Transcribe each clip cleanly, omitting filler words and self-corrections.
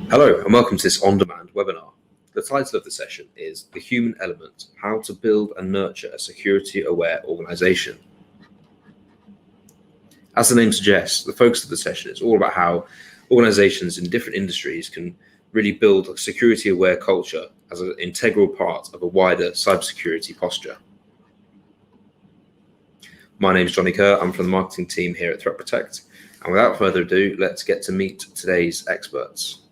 Hello and welcome to this on-demand webinar. The title of the session is The Human Element, How to Build and Nurture a Security-Aware Organization. As the name suggests, the focus of the session is all about how organizations in different industries can really build a security-aware culture as an integral part of a wider cybersecurity posture. My name is Johnny Kerr, I'm from the marketing team here at Protect, and without further ado, let's get to meet today's experts.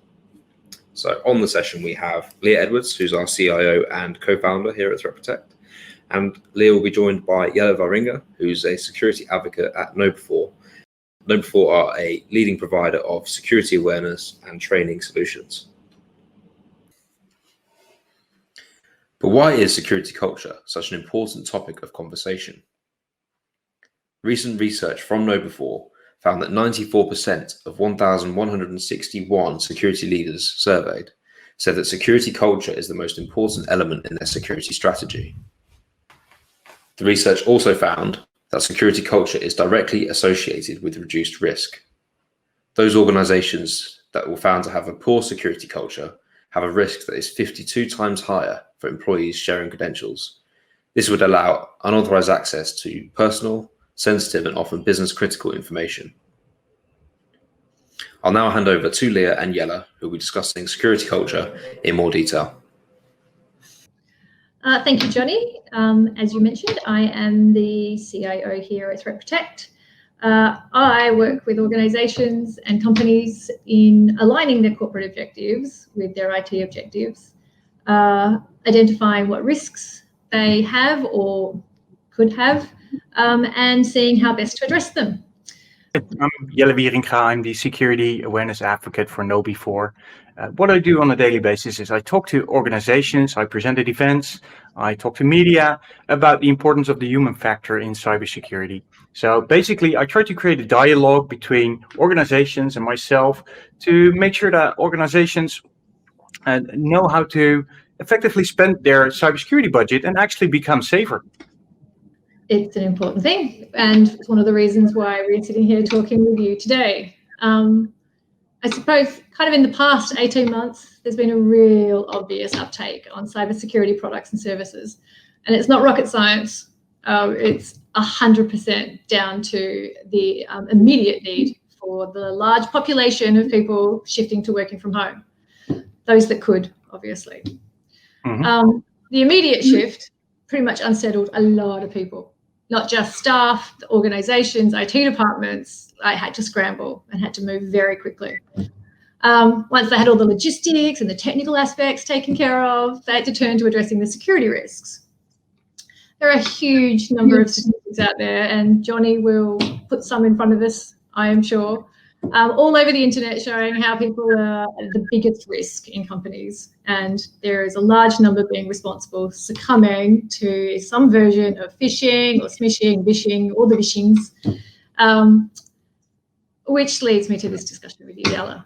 So on the session, we have Lia Edwards, who's our CIO and co-founder here at Protect. And Lia will be joined by Jelle Wieringa, who's a security advocate at KnowBe4. KnowBe4 are a leading provider of security awareness and training solutions. But why is security culture such an important topic of conversation? Recent research from KnowBe4 found that 94% of 1,161 security leaders surveyed said that security culture is the most important element in their security strategy. The research also found that security culture is directly associated with reduced risk. Those organizations that were found to have a poor security culture have a risk that is 52 times higher for employees sharing credentials. This would allow unauthorized access to personal, sensitive and often business critical information. I'll now hand over to Lia and Jelle, who will be discussing security culture in more detail. Thank you, Johnny. As you mentioned, I am the CIO here at Threat Protect. I work with organizations and companies in aligning their corporate objectives with their IT objectives, identifying what risks they have or could have, and seeing how best to address them. I'm Jelle Wieringa. I'm the security awareness advocate for KnowBe4. What I do on a daily basis is I talk to organizations, I present at events, I talk to media about the importance of the human factor in cybersecurity. So basically, I try to create a dialogue between organizations and myself to make sure that organizations know how to effectively spend their cybersecurity budget and actually become safer. It's an important thing, and it's one of the reasons why we're sitting here talking with you today. I suppose kind of in the past 18 months, there's been a real obvious uptake on cybersecurity products and services, and it's not rocket science. It's 100% down to the immediate need for the large population of people shifting to working from home, those that could, obviously. Mm-hmm. The immediate shift pretty much unsettled a lot of people. Not just staff, the organizations, IT departments. I had to scramble and had to move very quickly. Once they had all the logistics and the technical aspects taken care of, they had to turn to addressing the security risks. There are a huge number of statistics out there, and Johnny will put some in front of us, I am sure, all over the internet showing how people are the biggest risk in companies, and there is a large number being responsible succumbing to some version of phishing or smishing, vishing, all the vishings, which leads me to this discussion with you, Jelle.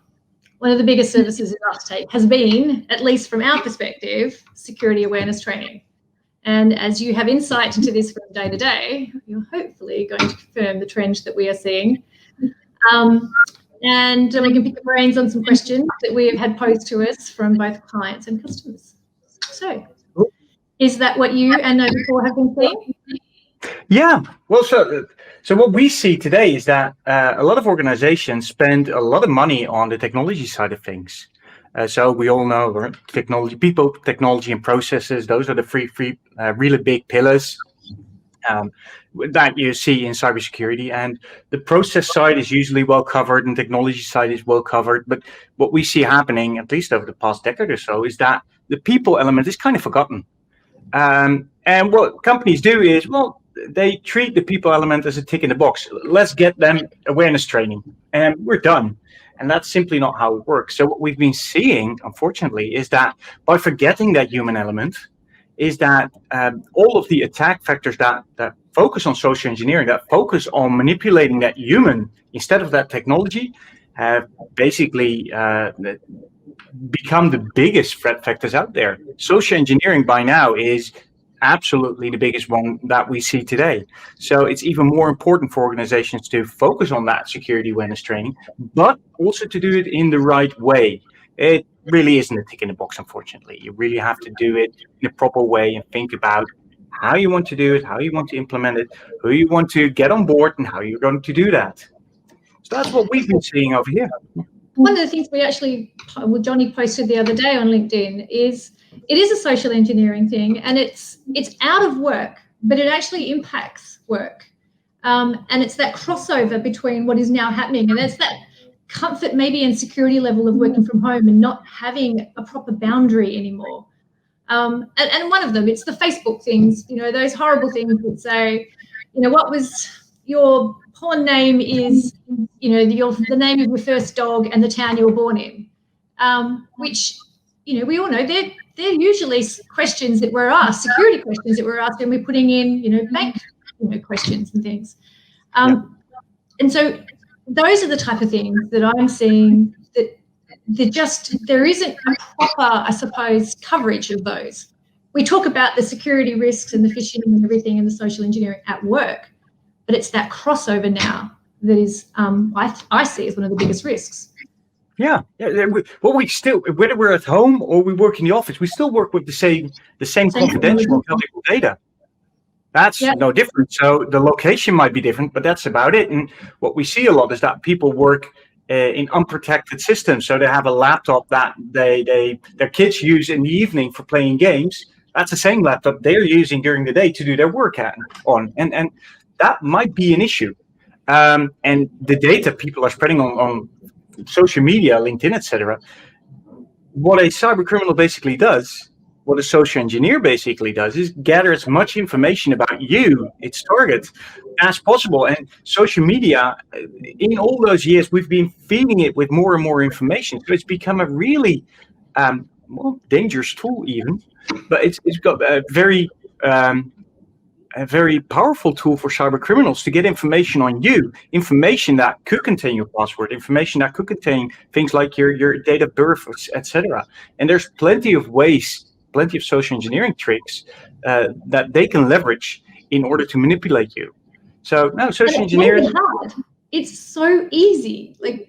One of the biggest services in uptake has been, at least from our perspective, security awareness training. And as you have insight into this from day to day, you're hopefully going to confirm the trend that we are seeing. And we can pick the brains on some questions that we have had posed to us from both clients and customers. So, is that what you and KnowBe4 have been seeing? Yeah, well, so what we see today is that a lot of organizations spend a lot of money on the technology side of things. So we all know, right? Technology, people, technology, and processes. Those are the three really big pillars that you see in cybersecurity. And the process side is usually well covered and technology side is well covered. But what we see happening, at least over the past decade or so, is that the people element is kind of forgotten. And what companies do is, well, they treat the people element as a tick in the box. Let's get them awareness training and we're done. And that's simply not how it works. So what we've been seeing, unfortunately, is that by forgetting that human element, is that all of the attack factors that focus on social engineering, that focus on manipulating that human instead of that technology, have basically become the biggest threat factors out there. Social engineering by now is absolutely the biggest one that we see today. So it's even more important for organizations to focus on that security awareness training, but also to do it in the right way. It really isn't a tick in the box, unfortunately. You really have to do it in a proper way and think about how you want to do it, how you want to implement it, who you want to get on board, and how you're going to do that. So that's what we've been seeing over here. One of the things Johnny posted the other day on LinkedIn is it is a social engineering thing, and it's out of work, but it actually impacts work. And it's that crossover between what is now happening, and it's that comfort maybe and security level of working from home and not having a proper boundary anymore. And one of them, it's the Facebook things, those horrible things that say, what was your porn name is, the name of your first dog and the town you were born in, which, we all know they're usually questions that we're asked, security questions that we're asked when we're putting in, bank, questions and things. And so those are the type of things that I'm seeing that there isn't a proper, I suppose, coverage of those. We talk about the security risks and the phishing and everything and the social engineering at work, but it's that crossover now that is, I see as one of the biggest risks. Yeah. Well, we still, whether we're at home or we work in the office, we still work with the same confidential and valuable data. That's no different. So the location might be different, but that's about it. And what we see a lot is that people work in unprotected systems. So they have a laptop that their kids use in the evening for playing games. That's the same laptop they're using during the day to do their work on. And that might be an issue. And the data people are spreading on social media, LinkedIn, etc. What a cyber criminal basically does, what a social engineer basically does, is gather as much information about you, its target, as possible. And social media, in all those years, we've been feeding it with more and more information. So it's become a really dangerous tool even, but it's got a very powerful tool for cyber criminals to get information on you, information that could contain your password, information that could contain things like your date of birth, etc. And there's plenty of ways, plenty of social engineering tricks that they can leverage in order to manipulate you. So no, social engineers. It's hard. It's so easy. Like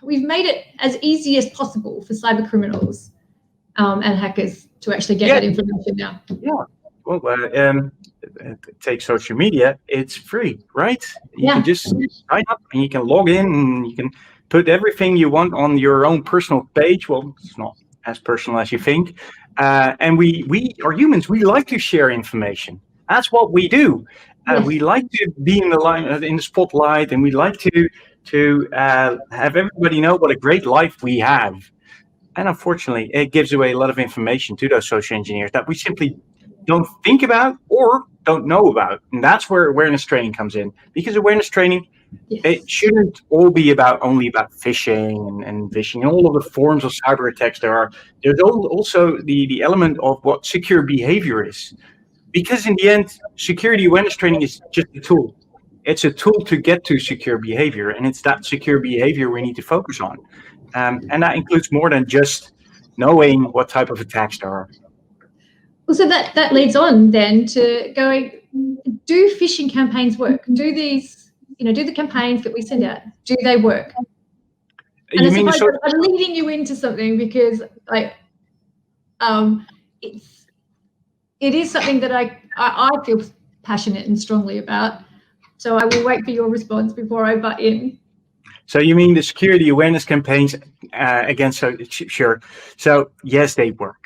we've made it as easy as possible for cyber criminals and hackers to actually get that information now. Yeah. Well, take social media. It's free, right? You can just sign up and you can log in and you can put everything you want on your own personal page. Well, it's not as personal as you think. And we are humans. We like to share information. That's what we do. We like to be in the spotlight, and we like to have everybody know what a great life we have. And unfortunately, it gives away a lot of information to those social engineers that we simply don't think about or don't know about. And that's where awareness training comes in, because awareness training, it shouldn't all be only about phishing and phishing and all of the forms of cyber attacks there are. There's also the element of what secure behavior is, because in the end, security awareness training is just a tool. It's a tool to get to secure behavior, and it's that secure behavior we need to focus on. And that includes more than just knowing what type of attacks there are. Well, so that leads on then to going, do phishing campaigns work? Do these, do the campaigns that we send out, do they work? And I suppose I'm leading you into something because it is something that I feel passionate and strongly about. So I will wait for your response before I butt in. So you mean the security awareness campaigns against? Sure. So yes, they work.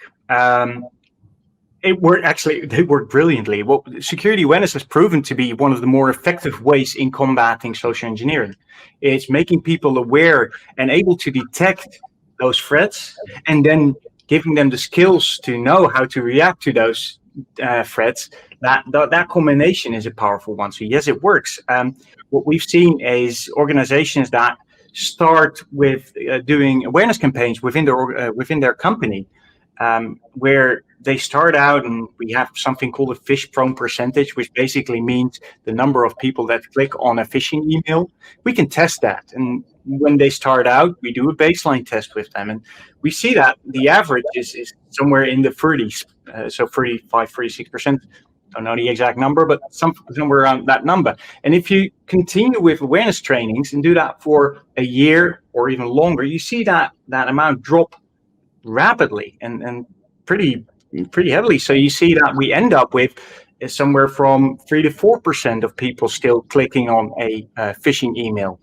They work brilliantly. Well, security awareness has proven to be one of the more effective ways in combating social engineering. It's making people aware and able to detect those threats, and then giving them the skills to know how to react to those threats. That combination is a powerful one. So yes, it works. What we've seen is organizations that start with doing awareness campaigns within their company, where they start out, and we have something called a phish-prone percentage, which basically means the number of people that click on a phishing email. We can test that, and when they start out, we do a baseline test with them, and we see that the average is somewhere in the 30s, so 35, 36% don't know the exact number, but somewhere around that number. And if you continue with awareness trainings and do that for a year or even longer, you see that amount drop rapidly and pretty heavily. So you see that we end up with somewhere from 3 to 4% of people still clicking on a phishing email.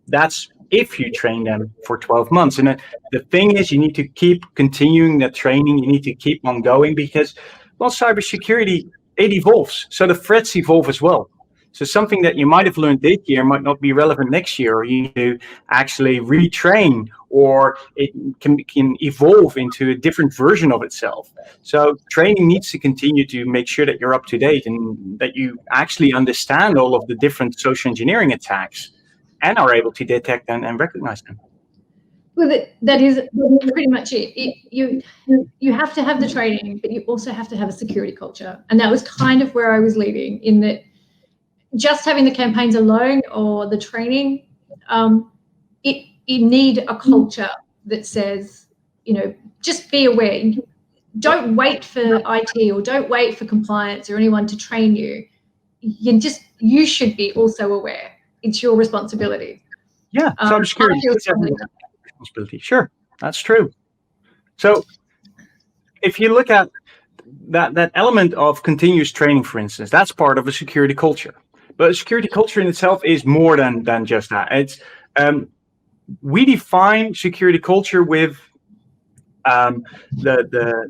That's if you train them for 12 months. And the thing is, you need to keep continuing the training. You need to keep on going because, well, cybersecurity, it evolves. So the threats evolve as well. So something that you might have learned this year might not be relevant next year, or you need to actually retrain, or it can evolve into a different version of itself. So training needs to continue to make sure that you're up to date and that you actually understand all of the different social engineering attacks and are able to detect and recognize them. Well, that is pretty much it. You have to have the training, but you also have to have a security culture. And that was kind of where I was leading, in that just having the campaigns alone or the training, you need a culture that says, just be aware. Don't wait for IT or don't wait for compliance or anyone to train you. You should be also aware. It's your responsibility. Yeah, cybersecurity is everyone's responsibility. Sure, that's true. So if you look at that element of continuous training, for instance, that's part of a security culture. But a security culture in itself is more than just that. It's we define security culture with the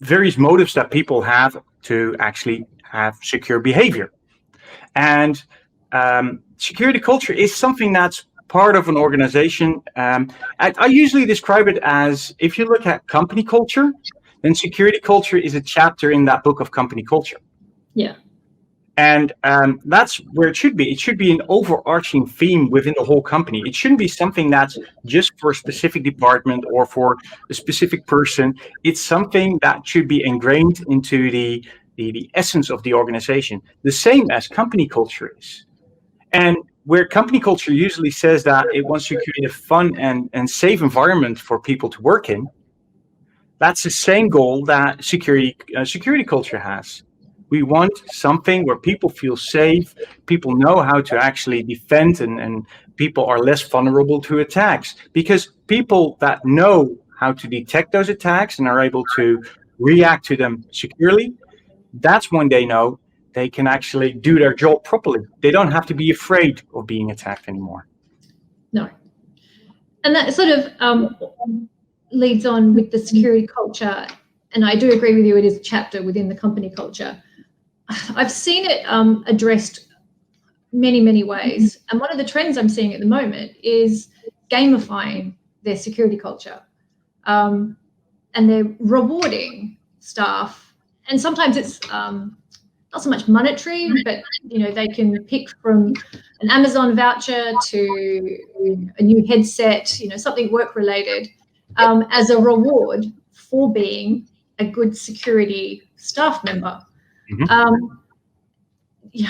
various motives that people have to actually have secure behavior. And security culture is something that's part of an organization. I usually describe it as, if you look at company culture, then security culture is a chapter in that book of company culture. Yeah. And that's where it should be. It should be an overarching theme within the whole company. It shouldn't be something that's just for a specific department or for a specific person. It's something that should be ingrained into the essence of the organization, the same as company culture is. And where company culture usually says that it wants to create a fun and safe environment for people to work in, that's the same goal that security culture has. We want something where people feel safe, people know how to actually defend, and people are less vulnerable to attacks. Because people that know how to detect those attacks and are able to react to them securely, that's when they know they can actually do their job properly. They don't have to be afraid of being attacked anymore. No. And that sort of leads on with the security culture. And I do agree with you, it is a chapter within the company culture. I've seen it addressed many, many ways. And one of the trends I'm seeing at the moment is gamifying their security culture. And they're rewarding staff. And sometimes it's not so much monetary, but they can pick from an Amazon voucher to a new headset, something work related, as a reward for being a good security staff member. Mm-hmm.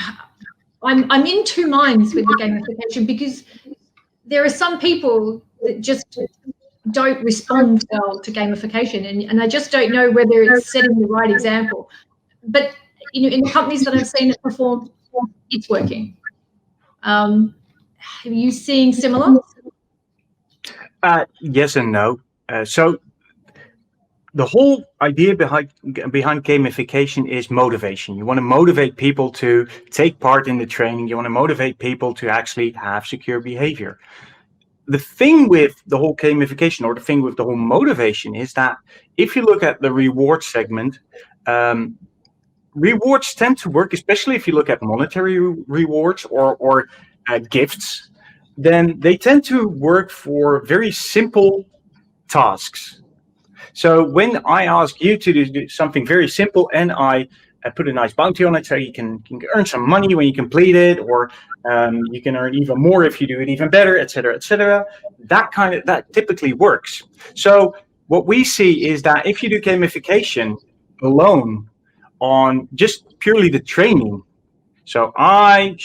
I'm in two minds with the gamification, because there are some people that just don't respond well to gamification, and I just don't know whether it's setting the right example. But in the companies that I've seen it perform, it's working. Are you seeing similar? Yes and no. So the whole idea behind gamification is motivation. You want to motivate people to take part in the training. You want to motivate people to actually have secure behavior. The thing with the whole gamification, or the thing with the whole motivation, is that if you look at the reward segment, rewards tend to work, especially if you look at monetary rewards or gifts, then they tend to work for very simple tasks. So when I ask you to do something very simple and I put a nice bounty on it, so you can earn some money when you complete it, or you can earn even more if you do it even better, etc., etc. That typically works. So what we see is that if you do gamification alone on just purely the training, so I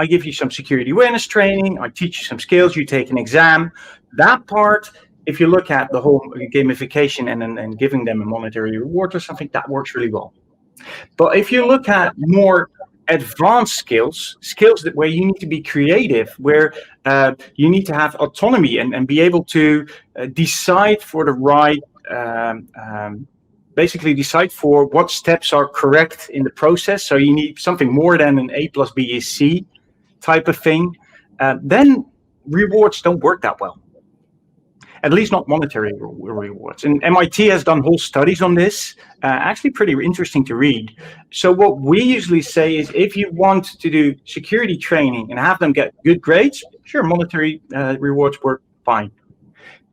give you some security awareness training, I teach you some skills, you take an exam, that part, if you look at the whole gamification and giving them a monetary reward or something, that works really well. But if you look at more advanced skills that where you need to be creative, where you need to have autonomy and be able to decide for the right, basically decide for what steps are correct in the process. So you need something more than an A plus B is C type of thing. Then rewards don't work that well. At least not monetary rewards. And MIT has done whole studies on this, actually pretty interesting to read. So what we usually say is if you want to do security training and have them get good grades, sure, monetary rewards work fine.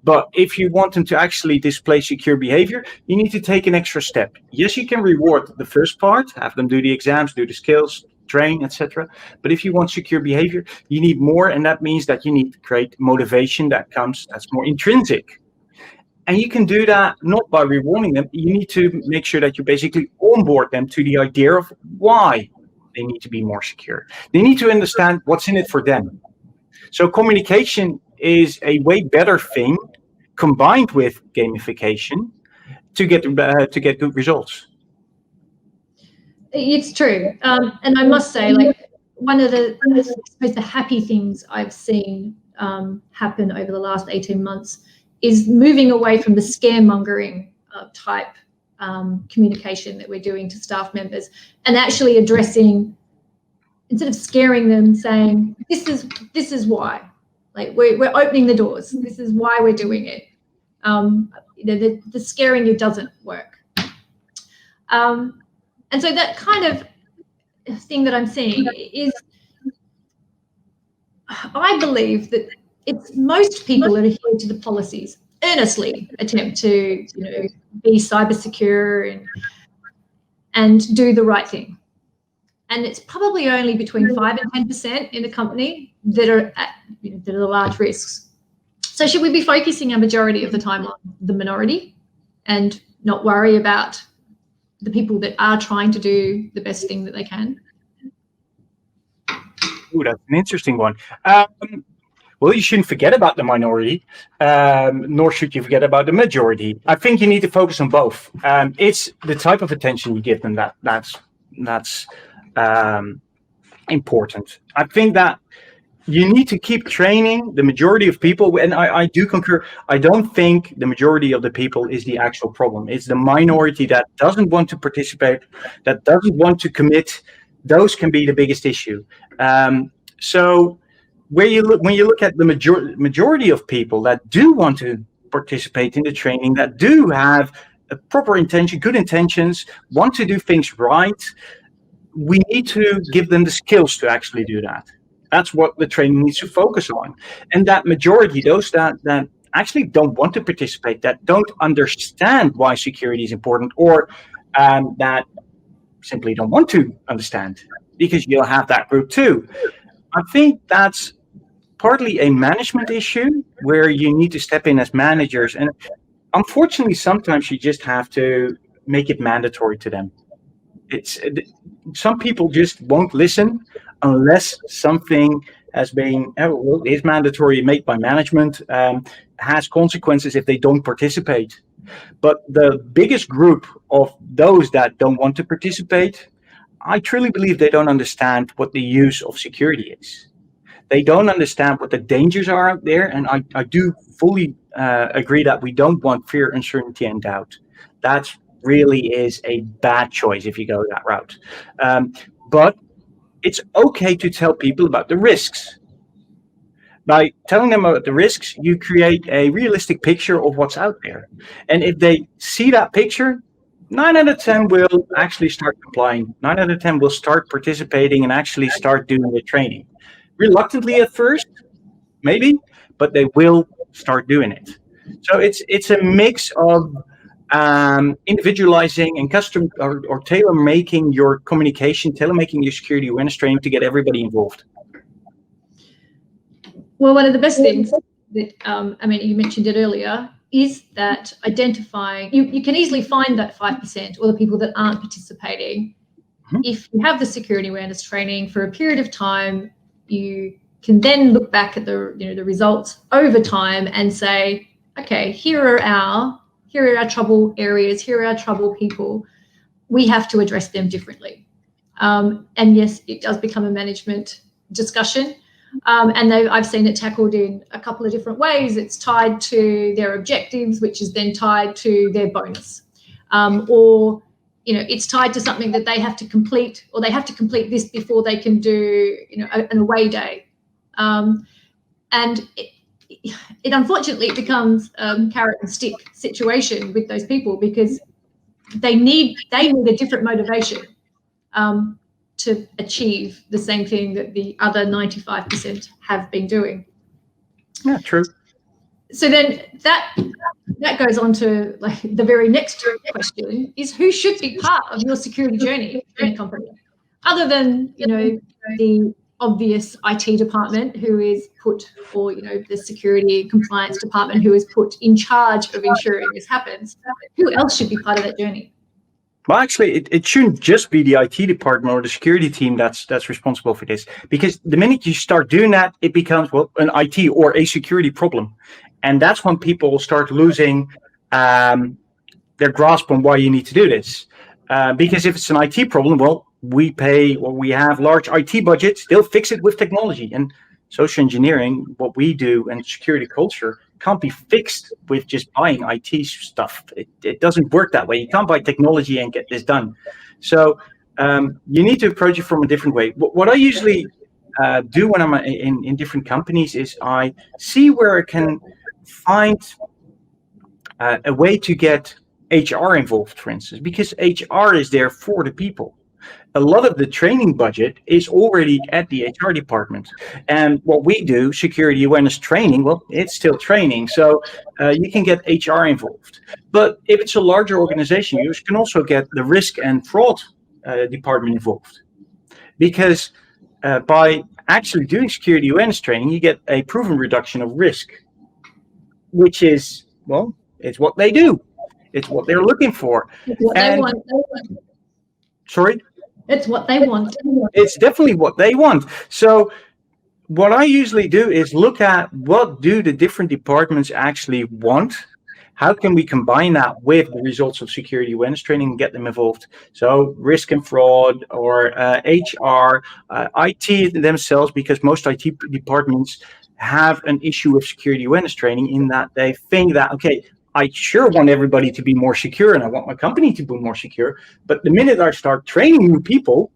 But if you want them to actually display secure behavior, you need to take an extra step. Yes, you can reward the first part, have them do the exams, do the skills, train, etc. But if you want secure behavior, you need more, and that means that you need to create motivation that's more intrinsic. And you can do that not by rewarding them. You need to make sure that you basically onboard them to the idea of why they need to be more secure. They need to understand what's in it for them. So communication is a way better thing combined with gamification to get good results. It's true. And I must say, like, one of the happy things I've seen happen over the last 18 months is moving away from the scaremongering type communication that we're doing to staff members and actually addressing, instead of scaring them, saying, this is why. Like, we're opening the doors. This is why we're doing it. The scaring you doesn't work. And so that kind of thing that I'm seeing is, I believe that it's most people that adhere to the policies earnestly attempt to, be cyber secure and do the right thing. And it's probably only between 5 and 10% in the company that are at that are large risks. So should we be focusing a majority of the time on the minority and not worry about the people that are trying to do the best thing that they can? Ooh, that's an interesting one. Well, you shouldn't forget about the minority, nor should you forget about the majority. I think you need to focus on both. It's the type of attention you give them that's important. I think that you need to keep training the majority of people, and I do concur. I don't think the majority of the people is the actual problem. It's the minority that doesn't want to participate, that doesn't want to commit. Those can be the biggest issue. So when you look at the majority of people that do want to participate in the training, that do have a proper intention, good intentions, want to do things right, we need to give them the skills to actually do that. That's what the training needs to focus on. And that majority, those that actually don't want to participate, that don't understand why security is important, or that simply don't want to understand, because you'll have that group too. I think that's partly a management issue where you need to step in as managers. And unfortunately, sometimes you just have to make it mandatory to them. Some people just won't listen unless something has been is mandatory, made by management, has consequences if they don't participate. But the biggest group of those that don't want to participate, I truly believe they don't understand what the use of security is. They don't understand what the dangers are out there, and I do fully agree that we don't want fear, uncertainty, and doubt. That really is a bad choice if you go that route. But it's okay to tell people about the risks. By telling them about the risks, you create a realistic picture of what's out there. And if they see that picture, 9 out of 10 will actually start complying. 9 out of 10 will start participating and actually start doing the training. Reluctantly at first, maybe, but they will start doing it. So it's a mix of individualizing and custom or tailor making your communication, tailor making your security awareness training to get everybody involved. Well, one of the best things that you mentioned it earlier is that identifying, you can easily find that 5% or the people that aren't participating. Mm-hmm. If you have the security awareness training for a period of time, you can then look back at the results over time and say, okay, here are our trouble areas, here are our trouble people. we have to address them differently. And yes, it does become a management discussion. And I've seen it tackled in a couple of different ways. It's tied to their objectives, which is then tied to their bonus. Or, it's tied to something that they have to complete, or they have to complete this before they can do, an away day. And it unfortunately becomes a carrot and stick situation with those people, because they need a different motivation to achieve the same thing that the other 95% have been doing. Yeah, true. So then that goes on to the very next question is, who should be part of your security journey in a company, other than the obvious IT department who is put, or the security compliance department who is put in charge of ensuring this happens. Who else should be part of that journey? Well, actually, it shouldn't just be the IT department or the security team that's responsible for this, because the minute you start doing that, it becomes, an IT or a security problem. And that's when people start losing their grasp on why you need to do this. Because if it's an IT problem, we pay, or we have large IT budgets, they'll fix it with technology. And social engineering, what we do, and security culture can't be fixed with just buying IT stuff. It doesn't work that way. You can't buy technology and get this done. So you need to approach it from a different way. What I usually do when I'm in different companies is I see where I can find a way to get HR involved, for instance, because HR is there for the people. A lot of the training budget is already at the HR department. And what we do, security awareness training, it's still training. So you can get HR involved. But if it's a larger organization, you can also get the risk and fraud department involved. Because by actually doing security awareness training, you get a proven reduction of risk, which is, it's what they do. It's what they're looking for. It's what they want. Sorry? It's what they want. It's definitely what they want. So what I usually do is look at, what do the different departments actually want? How can we combine that with the results of security awareness training and get them involved? So risk and fraud, or HR, IT themselves, because most IT departments have an issue with security awareness training, in that they think that, okay, I sure want everybody to be more secure, and I want my company to be more secure. But the minute I start training new people,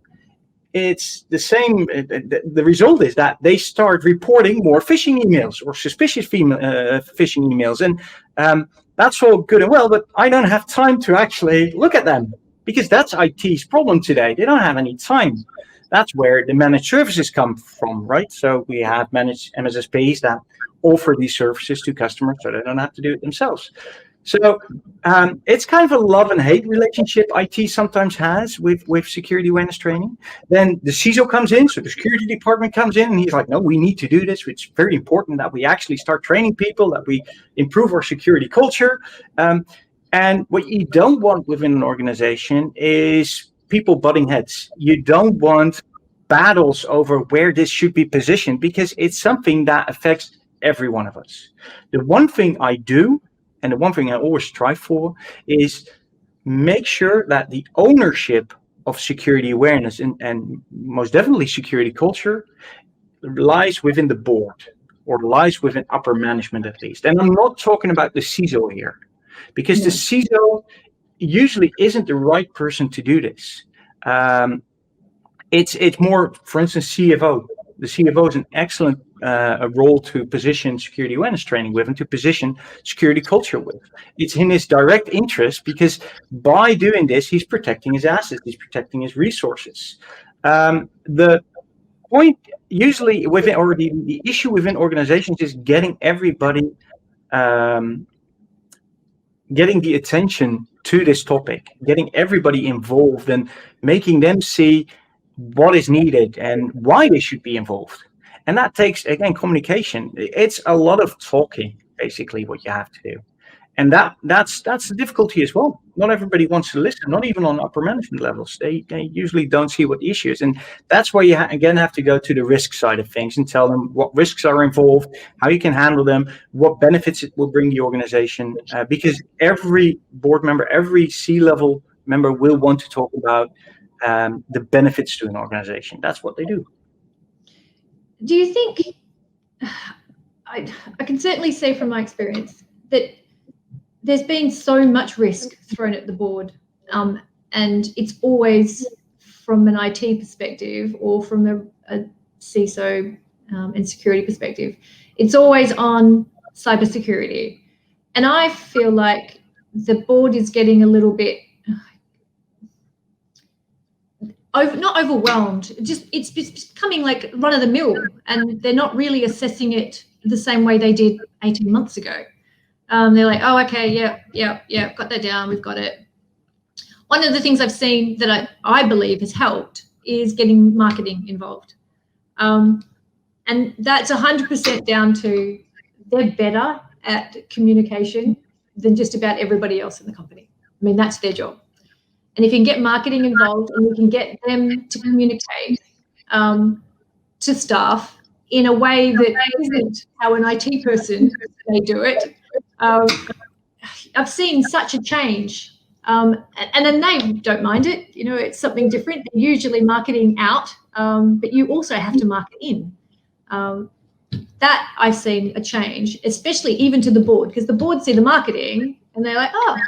it's the same. The result is that they start reporting more phishing emails or suspicious phishing emails. And that's all good and well, but I don't have time to actually look at them, because that's IT's problem today. They don't have any time. That's where the managed services come from, right? So we have managed MSSPs that offer these services to customers so they don't have to do it themselves. So it's kind of a love and hate relationship IT sometimes has with security awareness training. Then the CISO comes in, so the security department comes in, and he's like, no, we need to do this. It's very important that we actually start training people, that we improve our security culture. And what you don't want within an organization is people butting heads. You don't want battles over where this should be positioned, because it's something that affects every one of us. The one thing I do, and the one thing I always strive for, is make sure that the ownership of security awareness and most definitely security culture lies within the board, or lies within upper management at least. And I'm not talking about the CISO here, because the CISO usually isn't the right person to do this. It's more, for instance, CFO. The CFO is an excellent role to position security awareness training with, and to position security culture with. It's in his direct interest, because by doing this, he's protecting his assets, he's protecting his resources. The point usually within, or the issue within organizations, is getting everybody, getting the attention to this topic, getting everybody involved, and making them see what is needed and why they should be involved. And that takes, again, communication. It's a lot of talking, basically, what you have to do. And that's the difficulty as well. Not everybody wants to listen, not even on upper management levels. They usually don't see what the issue is. And that's why you again have to go to the risk side of things and tell them what risks are involved, how you can handle them, what benefits it will bring the organization. Because every board member, every C-level member will want to talk about the benefits to an organization. That's what they do. Do you think, I can certainly say from my experience that there's been so much risk thrown at the board, and it's always from an IT perspective or from a CISO and security perspective, it's always on cybersecurity. And I feel like the board is getting a little bit, not overwhelmed, it's becoming like run of the mill, and they're not really assessing it the same way they did 18 months ago. They're like, oh, okay, yeah, got that down, we've got it. One of the things I've seen that I believe has helped is getting marketing involved. And that's 100% down to they're better at communication than just about everybody else in the company. I mean, that's their job. And if you can get marketing involved and you can get them to communicate to staff in a way that isn't how an IT person may do it, I've seen such a change. And then they don't mind it. It's something different. They're usually marketing out, but you also have to market in. That I've seen a change, especially even to the board, because the board see the marketing and they're like, oh,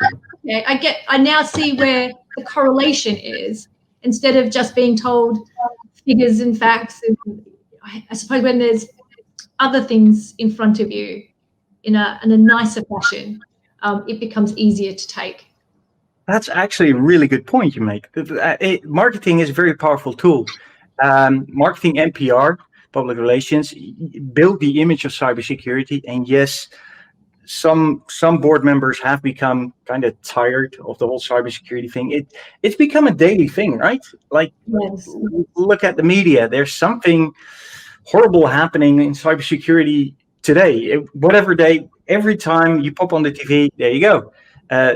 okay, I now see where the correlation is, instead of just being told figures and facts. And I suppose when there's other things in front of you in a nicer fashion, it becomes easier to take. That's actually a really good point you make. Marketing is a very powerful tool. Marketing and PR, public relations, build the image of cybersecurity. And yes, some board members have become kind of tired of the whole cybersecurity thing. It's become a daily thing, right? Like, yes. Look at the media. There's something horrible happening in cybersecurity today. Whatever day, every time you pop on the TV, there you go.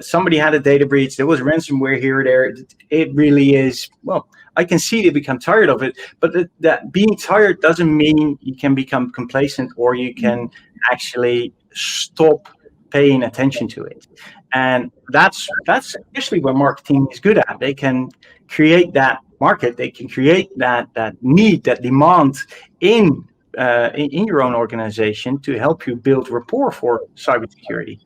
Somebody had a data breach. There was ransomware here or there. It really is, well, I can see they become tired of it, but that being tired doesn't mean you can become complacent or you can actually stop paying attention to it. And that's especially what marketing is good at. They can create that market. They can create that need, that demand in your own organization to help you build rapport for cybersecurity.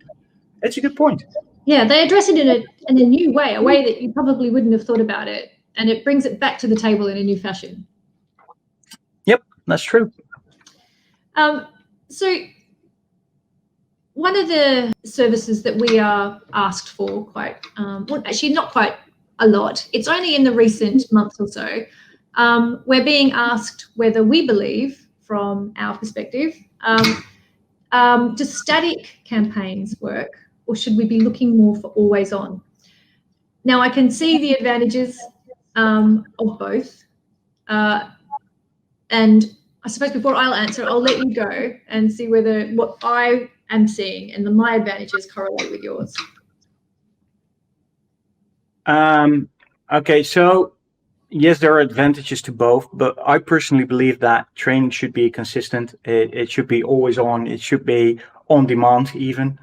That's a good point. Yeah, they address it in a new way, a way that you probably wouldn't have thought about it, and it brings it back to the table in a new fashion. Yep, that's true. So one of the services that we are asked for quite, well, actually not quite a lot, it's only in the recent months or so, we're being asked whether we believe, from our perspective, do static campaigns work, or should we be looking more for always on? Now, I can see the advantages of both. And I suppose before I'll answer, I'll let you go and see whether what I am seeing and my advantages correlate with yours. Okay, so yes, there are advantages to both, but I personally believe that training should be consistent. It should be always on. It should be on demand even.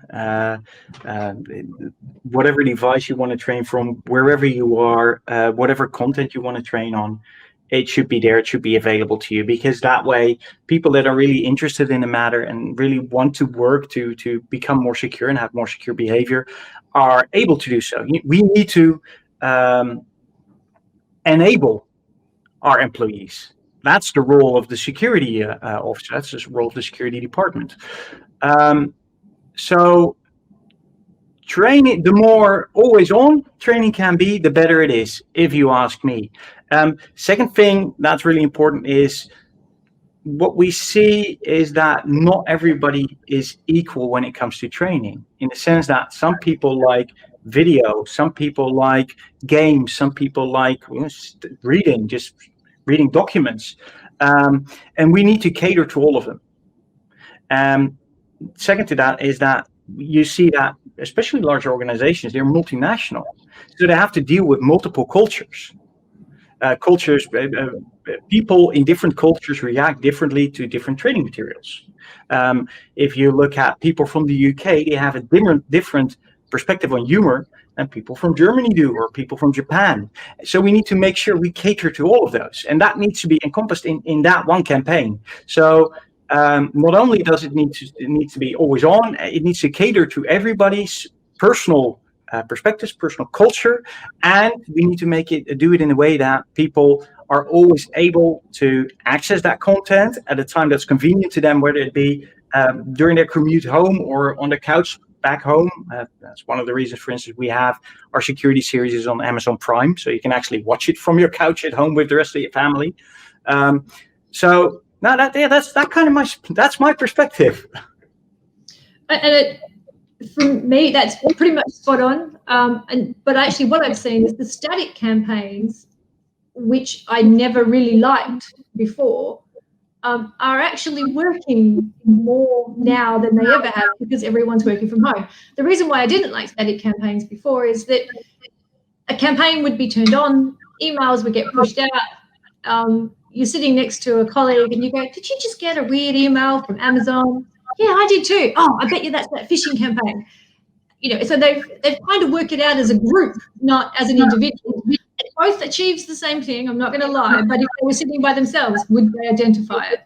Whatever device you want to train from, wherever you are, whatever content you want to train on, it should be there. It should be available to you, because that way people that are really interested in the matter and really want to work to become more secure and have more secure behavior are able to do so. We need to enable our employees. That's the role of the security officer. That's the role of the security department. So training, the more always on training can be, the better it is, if you ask me. Second thing that's really important is what we see is that not everybody is equal when it comes to training, in the sense that some people like video, some people like games, some people like reading documents, and we need to cater to all of them. Second to that is that you see that especially larger organizations, they're multinational, so they have to deal with multiple cultures. People in different cultures react differently to different training materials. If you look at people from the UK, they have a different perspective on humor than people from Germany do, or people from Japan. So we need to make sure we cater to all of those, and that needs to be encompassed in that one campaign. So not only does it need to be always on, it needs to cater to everybody's personal perspectives, personal culture, and we need to do it in a way that people are always able to access that content at a time that's convenient to them, whether it be during their commute home or on the couch back home. That's one of the reasons, for instance, we have our security series is on Amazon Prime, so you can actually watch it from your couch at home with the rest of your family. So no, that's my perspective. And for me, that's pretty much spot on. But actually, what I've seen is the static campaigns, which I never really liked before, are actually working more now than they ever have, because everyone's working from home. The reason why I didn't like static campaigns before is that a campaign would be turned on, emails would get pushed out. You're sitting next to a colleague and you go, "Did you just get a weird email from Amazon?" "Yeah, I did too." "Oh, I bet you that's that phishing campaign." So they've kind of worked it out as a group, not as an individual. It both achieves the same thing, I'm not going to lie, but if they were sitting by themselves, would they identify it?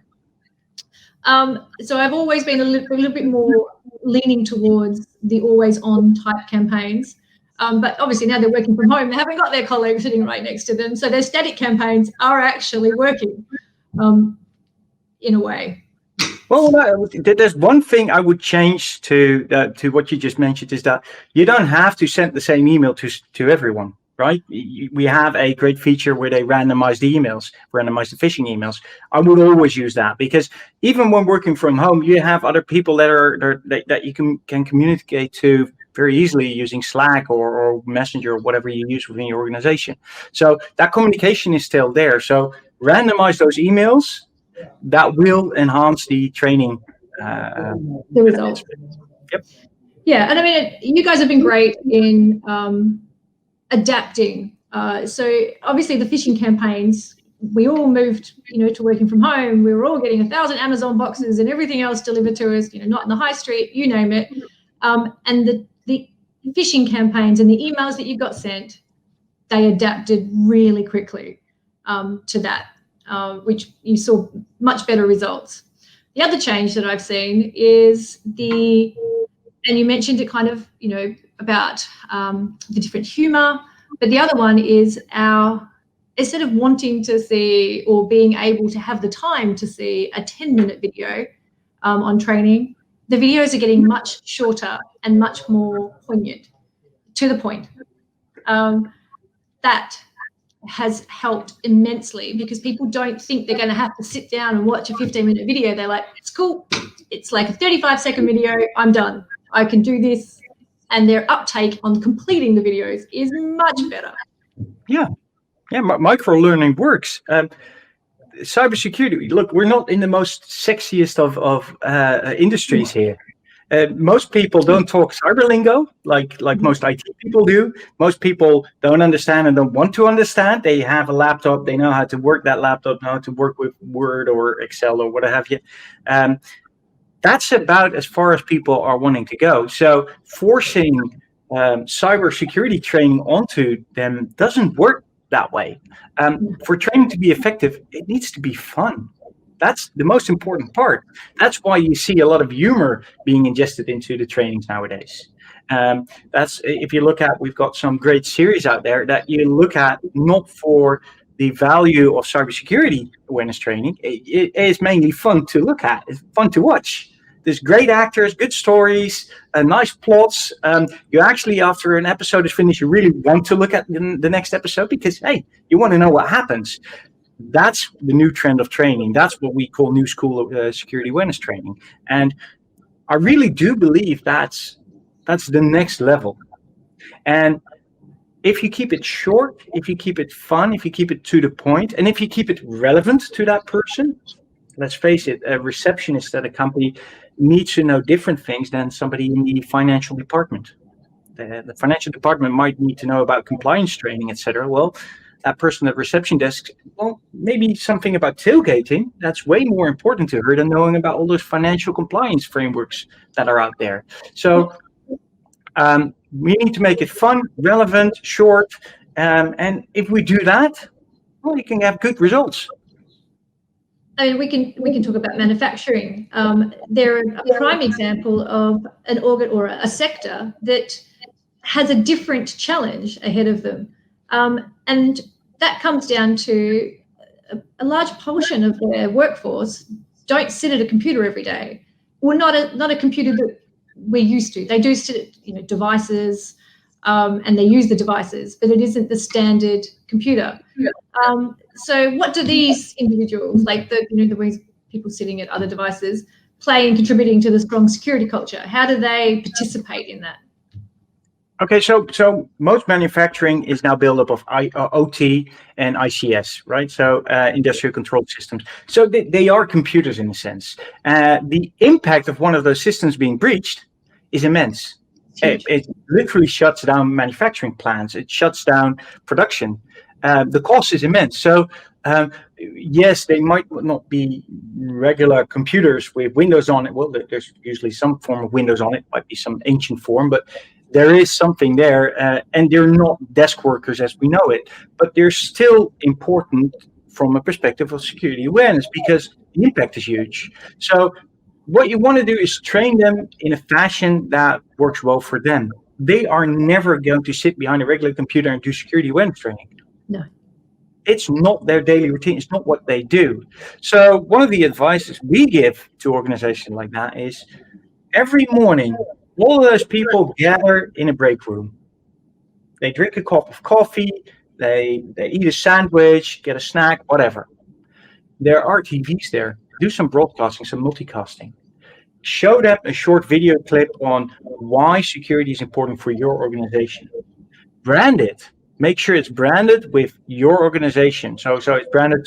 So I've always been a little bit more leaning towards the always on type campaigns. But obviously now they're working from home, they haven't got their colleagues sitting right next to them, so their static campaigns are actually working in a way. Well, there's one thing I would change to what you just mentioned, is that you don't have to send the same email to everyone, right? We have a great feature where they randomize the phishing emails. I would always use that, because even when working from home, you have other people that you can communicate to very easily using Slack or Messenger or whatever you use within your organization. So that communication is still there. So randomize those emails. That will enhance the training. The results. Yep. Yeah, and I mean, you guys have been great in adapting. So obviously the phishing campaigns, we all moved, to working from home. We were all getting 1,000 Amazon boxes and everything else delivered to us, not in the high street, you name it. And the phishing campaigns and the emails that you got sent, they adapted really quickly to that. Which you saw much better results. The other change that I've seen is and you mentioned it kind of, about the different humor, but the other one is instead of wanting to see or being able to have the time to see a 10-minute video on training, the videos are getting much shorter and much more poignant, to the point. That has helped immensely, because people don't think they're going to have to sit down and watch a 15-minute video. They're like, "It's cool. It's like a 35-second video. I'm done. I can do this." And their uptake on completing the videos is much better. Yeah, micro learning works. Cybersecurity. Look, we're not in the most sexiest of industries here. Most people don't talk cyber lingo like most IT people do. Most people don't understand and don't want to understand. They have a laptop. They know how to work that laptop, know how to work with Word or Excel or what have you. That's about as far as people are wanting to go. So forcing cybersecurity training onto them doesn't work that way. For training to be effective, it needs to be fun. That's the most important part. That's why you see a lot of humor being ingested into the trainings nowadays. If you look at, we've got some great series out there that you look at, not for the value of cybersecurity awareness training. It is mainly fun to look at. It's fun to watch. There's great actors, good stories, nice plots. You actually, after an episode is finished, you really want to look at the next episode, because, hey, you want to know what happens. That's the new trend of training. That's what we call new school security awareness training. And I really do believe that's the next level. And if you keep it short, if you keep it fun, if you keep it to the point, and if you keep it relevant to that person, let's face it, a receptionist at a company needs to know different things than somebody in the financial department. The financial department might need to know about compliance training, etc. Well, that person at reception desk, well, maybe something about tailgating, that's way more important to her than knowing about all those financial compliance frameworks that are out there. So we need to make it fun, relevant, short, and if we do that, well, you can have good results. I mean, we can talk about manufacturing. They're a prime example of an organ or a sector that has a different challenge ahead of them, and that comes down to a large portion of their workforce don't sit at a computer every day. Well, not a computer that we're used to. They do sit at devices, and they use the devices, but it isn't the standard computer. So what do these individuals, like the ways people sitting at other devices, play in contributing to the strong security culture? How do they participate in that? Okay, so most manufacturing is now built up of OT and ICS, right? So industrial control systems. So they are computers in a sense. The impact of one of those systems being breached is immense. It literally shuts down manufacturing plants. It shuts down production. The cost is immense. So yes, they might not be regular computers with Windows on it. Well, there's usually some form of Windows on it. Might be some ancient form, but there is something there, and they're not desk workers as we know it, but they're still important from a perspective of security awareness because the impact is huge. So what you want to do is train them in a fashion that works well for them. They are never going to sit behind a regular computer and do security awareness training. No. It's not their daily routine. It's not what they do. So one of the advices we give to organizations like that is every morning, all of those people gather in a break room. They drink a cup of coffee, they eat a sandwich, get a snack, whatever. There are TVs there. Do some broadcasting, some multicasting. Show them a short video clip on why security is important for your organization. Brand it. Make sure it's branded with your organization. So it's branded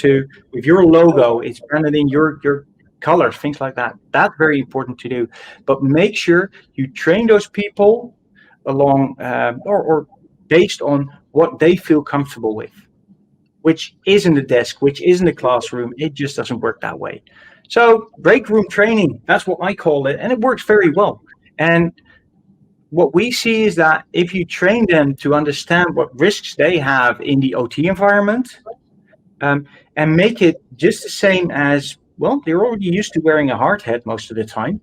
with your logo. It's branded in your colors, things like that. That's very important to do. But make sure you train those people along or based on what they feel comfortable with, which isn't a desk, which isn't a classroom. It just doesn't work that way. So break room training, that's what I call it, and it works very well. And what we see is that if you train them to understand what risks they have in the OT environment, and make it just the same as, well, they're already used to wearing a hard hat most of the time.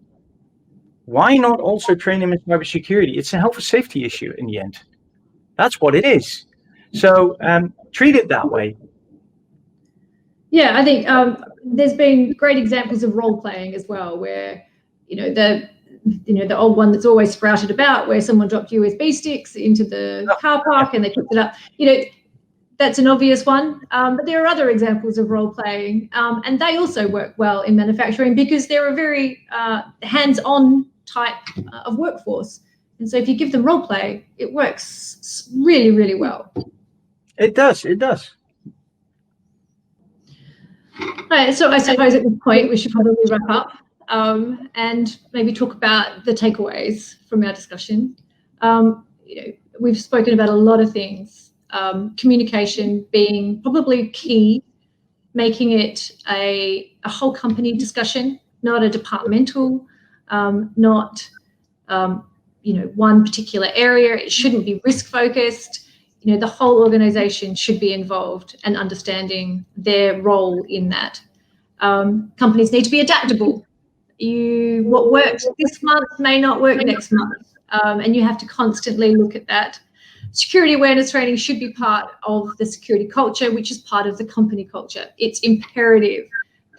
Why not also train them in cybersecurity? It's a health and safety issue in the end. That's what it is. So treat it that way. Yeah, I think there's been great examples of role playing as well, where the old one that's always sprouted about, where someone dropped USB sticks into the car park and they picked it up. That's an obvious one, but there are other examples of role playing, and they also work well in manufacturing because they're a very hands-on type of workforce. And so if you give them role play, it works really, really well. It does. All right, so I suppose at this point we should probably wrap up and maybe talk about the takeaways from our discussion. We've spoken about a lot of things. Communication being probably key, making it a whole company discussion, not a departmental, not one particular area. It shouldn't be risk focused. The whole organization should be involved and understanding their role in that. Companies need to be adaptable. What works this month may not work next month, and you have to constantly look at that. Security awareness training should be part of the security culture, which is part of the company culture. It's imperative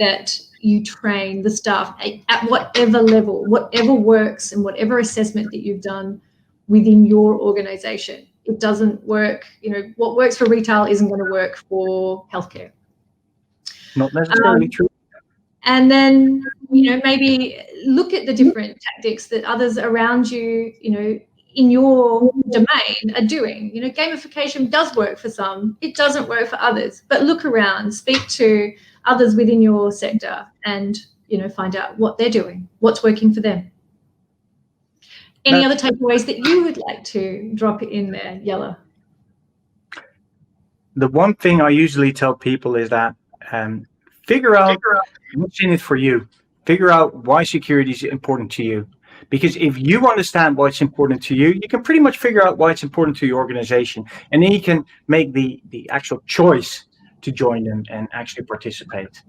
that you train the staff at whatever level, whatever works, and whatever assessment that you've done within your organization. It doesn't work. What works for retail isn't going to work for healthcare. Not necessarily true. And then, maybe look at the different tactics that others around you, in your domain are doing. Gamification does work for some, it doesn't work for others, but look around, speak to others within your sector and, find out what they're doing, what's working for them. Any other takeaways that you would like to drop in there, Jelle? The one thing I usually tell people is that figure out what's in it for you. Figure out why security is important to you. Because if you understand why it's important to you, you can pretty much figure out why it's important to your organization. And then you can make the actual choice to join them and actually participate.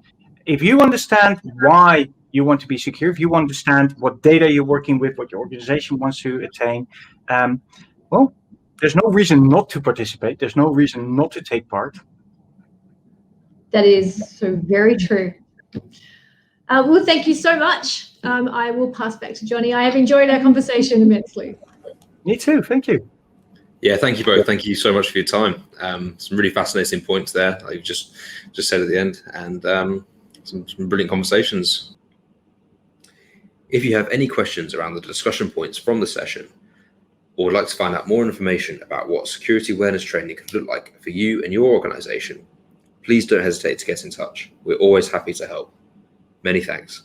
If you understand why you want to be secure, if you understand what data you're working with, what your organization wants to attain, well, there's no reason not to participate. There's no reason not to take part. That is so very true. Well, thank you so much. I will pass back to Johnny. I have enjoyed our conversation immensely. Me too. Thank you. Yeah, thank you both. Thank you so much for your time. Some really fascinating points there, like you just said at the end, and some brilliant conversations. If you have any questions around the discussion points from the session, or would like to find out more information about what security awareness training can look like for you and your organization, please don't hesitate to get in touch. We're always happy to help. Many thanks.